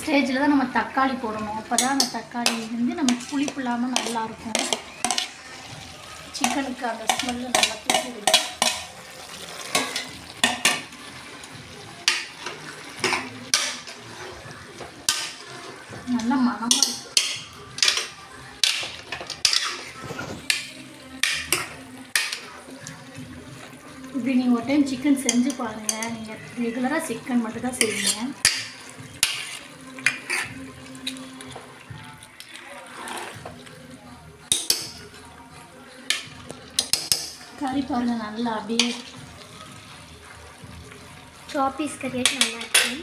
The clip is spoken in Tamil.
ஸ்டேஜில் தான் நம்ம தக்காளி போடணும். அப்போ தான் அந்த தக்காளி வந்து நமக்கு புளிப்பு இல்லாமல் நல்லாயிருக்கும். சிக்கனுக்கு அந்த ஸ்மெல்லு நல்லா தூக்கி விடும். நல்ல மணமாக இருக்குது. இப்படி நீங்கள் ஒரு டைம் சிக்கன் செஞ்சு பாருங்கள். நீங்கள் ரெகுலராக சிக்கன் மட்டும் தான் செய்வீங்க. கறி பாருங்கள் நல்லா அப்படியே சாப்பீஸ் கறியாச்சும் நல்லா இருக்கும்.